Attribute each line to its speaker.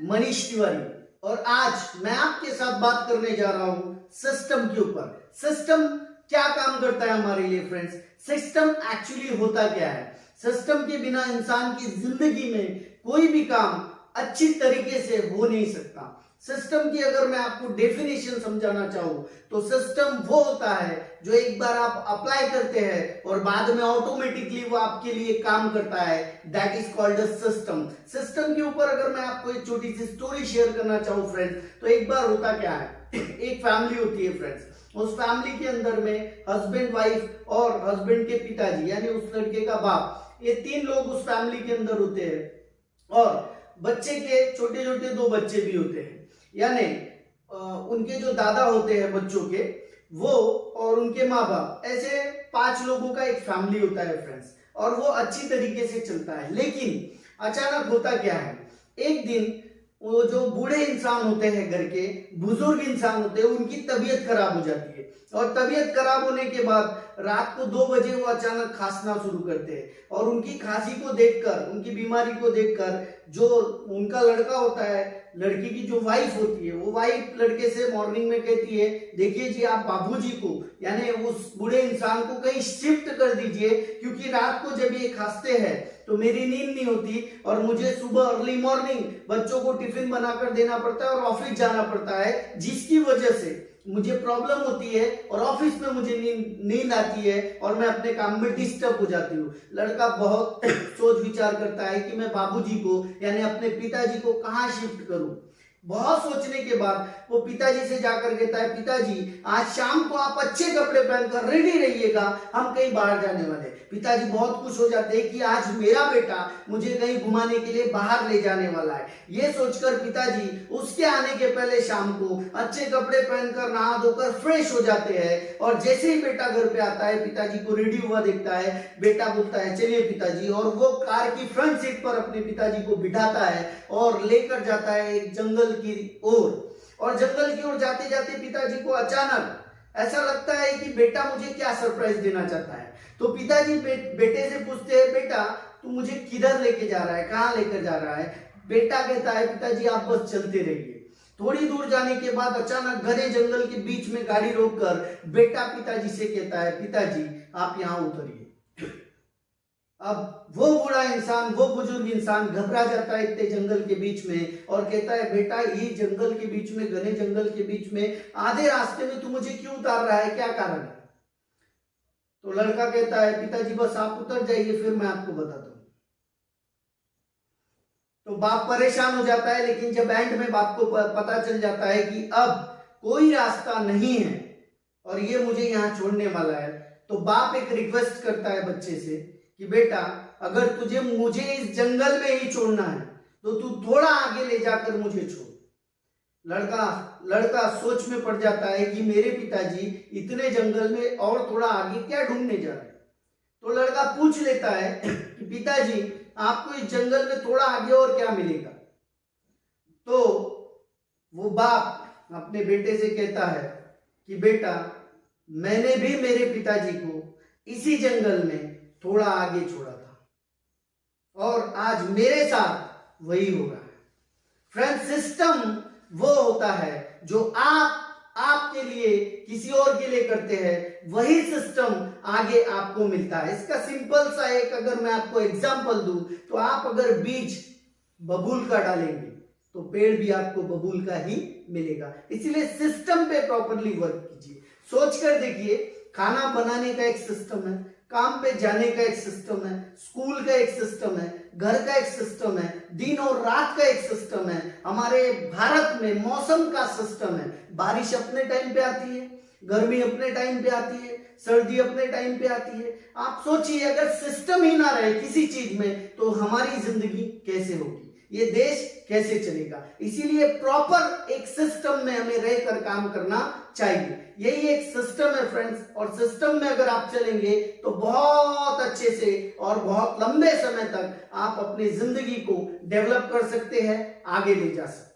Speaker 1: मनीष तिवारी और आज मैं आपके साथ बात करने जा रहा हूं सिस्टम के ऊपर। सिस्टम क्या काम करता है हमारे लिए फ्रेंड्स? सिस्टम एक्चुअली होता क्या है? सिस्टम के बिना इंसान की जिंदगी में कोई भी काम अच्छी तरीके से हो नहीं सकता। सिस्टम की अगर मैं आपको डेफिनेशन समझाना चाहूं तो सिस्टम वो होता है जो एक बार आप अप्लाई करते हैं और बाद में ऑटोमेटिकली वो आपके लिए काम करता है। That is called a system. System के ऊपर अगर मैं आपको एक छोटी सी स्टोरी शेयर करना चाहूं फ्रेंड्स, तो एक बार होता क्या है, एक फैमिली होती है फ्रेंड्स। उस फैमिली के अंदर में हस्बैंड वाइफ और हस्बैंड के पिताजी यानी उस लड़के का बाप, ये तीन लोग उस फैमिली के अंदर होते हैं और बच्चे के छोटे छोटे दो बच्चे भी होते हैं। यानी उनके जो दादा होते हैं बच्चों के, वो और उनके माँ बाप, ऐसे 5 लोगों का एक फैमिली होता है फ्रेंड्स, और वो अच्छी तरीके से चलता है। लेकिन अचानक होता क्या है, एक दिन वो जो बूढ़े इंसान होते हैं, घर के बुजुर्ग इंसान होते हैं, उनकी तबीयत खराब हो जाती है और तबीयत खराब होने के बाद रात को 2 बजे वो अचानक खांसना शुरू करते हैं। और उनकी खांसी को देखकर, उनकी बीमारी को देखकर जो उनका लड़का होता है, लड़की की जो वाइफ होती है, वो वाइफ लड़के से मॉर्निंग में कहती है, देखिए जी आप बाबूजी को यानी उस बूढ़े इंसान को कहीं शिफ्ट कर दीजिए, क्योंकि रात को जब ये खांसते हैं तो मेरी नींद नहीं होती और मुझे सुबह अर्ली मॉर्निंग बच्चों को टिफिन बनाकर देना पड़ता है और ऑफिस जाना पड़ता है, जिसकी वजह से मुझे प्रॉब्लम होती है और ऑफिस में मुझे नींद आती है और मैं अपने काम में डिस्टर्ब हो जाती हूँ। लड़का बहुत सोच विचार करता है कि मैं बाबूजी को यानी अपने पिताजी को कहाँ शिफ्ट करूं। बहुत सोचने के बाद वो पिताजी से जाकर कहता है, पिताजी आज शाम को आप अच्छे कपड़े पहनकर रेडी रहिएगा, हम कहीं बाहर जाने वाले। पिताजी बहुत खुश हो जाते हैं कि आज मेरा बेटा मुझे कहीं घुमाने के लिए बाहर ले जाने वाला है। ये सोचकर पिताजी उसके आने के पहले शाम को अच्छे कपड़े पहनकर नहा धोकर फ्रेश हो जाते हैं और जैसे ही बेटा घर पे आता है, पिताजी को रेडी हुआ देखता है, बेटा बोलता है चलिए पिताजी, और वो कार की फ्रंट सीट पर अपने पिताजी को बिठाता है और लेकर जाता है एक जंगल की ओर। और जंगल की ओर जाते जाते पिताजी को अचानक ऐसा लगता है कि बेटा मुझे क्या सरप्राइज देना चाहता है। तो पिताजी बेटे से पूछते हैं, बेटा तू मुझे किधर लेके जा रहा है, कहाँ लेकर जा रहा है? बेटा कहता है, पिताजी आप बस चलते रहिए। थोड़ी दूर जाने के बाद अचानक घने जंगल के बीच में गाड़ी रोककर बेटा पिताजी से कहता है, पिताजी आप यहाँ उतरिए। अब वो बूढ़ा इंसान, वो बुजुर्ग इंसान घबरा जाता है इतने जंगल के बीच में और कहता है, बेटा ये जंगल के बीच में, घने जंगल के बीच में आधे रास्ते में तू मुझे क्यों उतार रहा है, क्या कारण है? तो लड़का कहता है, पिताजी बस आप उतर जाइए, फिर मैं आपको बताता हूं। तो बाप परेशान हो जाता है, लेकिन जब एंड में बाप को पता चल जाता है कि अब कोई रास्ता नहीं है और ये मुझे यहाँ छोड़ने वाला है, तो बाप एक रिक्वेस्ट करता है बच्चे से कि बेटा अगर तुझे मुझे इस जंगल में ही छोड़ना है तो तू थोड़ा आगे ले जाकर मुझे छोड़। लड़का सोच में पड़ जाता है कि मेरे पिताजी इतने जंगल में और थोड़ा आगे क्या ढूंढने जा रहे हैं। तो लड़का पूछ लेता है कि पिताजी आपको इस जंगल में थोड़ा आगे और क्या मिलेगा? तो वो बाप अपने बेटे से कहता है कि बेटा मैंने भी मेरे पिताजी को इसी जंगल में थोड़ा आगे छोड़ा था और आज मेरे साथ वही हो रहा है। फ्रेंड, सिस्टम वो होता है जो आपके लिए किसी और के लिए करते हैं, वही सिस्टम आगे आपको मिलता है। इसका सिंपल सा एक अगर मैं आपको एग्जांपल दूं तो आप अगर बीज बबूल का डालेंगे तो पेड़ भी आपको बबूल का ही मिलेगा। इसीलिए सिस्टम पे प्रॉपरली वर्क कीजिए। सोच कर देखिए, खाना बनाने का एक सिस्टम है, काम पे जाने का एक सिस्टम है, स्कूल का एक सिस्टम है, घर का एक सिस्टम है, दिन और रात का एक सिस्टम है, हमारे भारत में मौसम का सिस्टम है। बारिश अपने टाइम पे आती है, गर्मी अपने टाइम पे आती है, सर्दी अपने टाइम पे आती है। आप सोचिए अगर सिस्टम ही ना रहे किसी चीज में तो हमारी जिंदगी कैसे होगी, ये देश कैसे चलेगा? इसीलिए प्रॉपर एक सिस्टम में हमें रहकर काम करना चाहिए। यही एक सिस्टम है फ्रेंड्स, और सिस्टम में अगर आप चलेंगे तो बहुत अच्छे से और बहुत लंबे समय तक आप अपनी जिंदगी को डेवलप कर सकते हैं, आगे ले जा सकते हैं।